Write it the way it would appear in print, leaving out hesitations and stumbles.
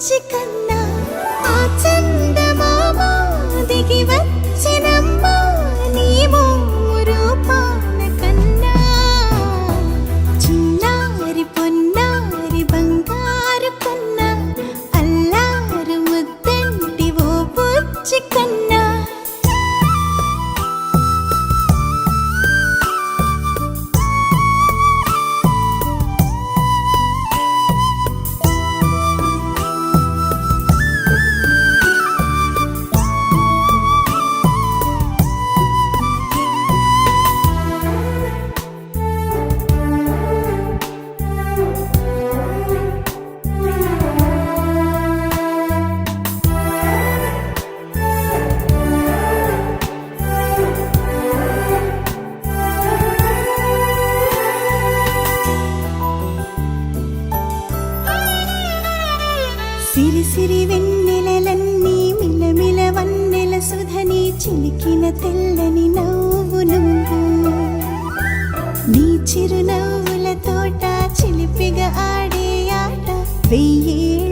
బుచ్చి కన్నా ఆ చందమామ దిగి వచ్చినమ్మా నీ రూపాల కన్నా చిన్నారి పొన్నారి బంగారు కన్నా అల్లారు ముద్దంటి ఓ బుచ్చి కన్నా సిరి సిరి వెన్నెలలన్నీ మిలమిల వన్నెల సుధని చిలికిన తెల్లని నవ్వు నువ్వు నీ చిరునవ్వుల తోట చిలిపిగా ఆడే ఆట వెయ్యేళ్ళ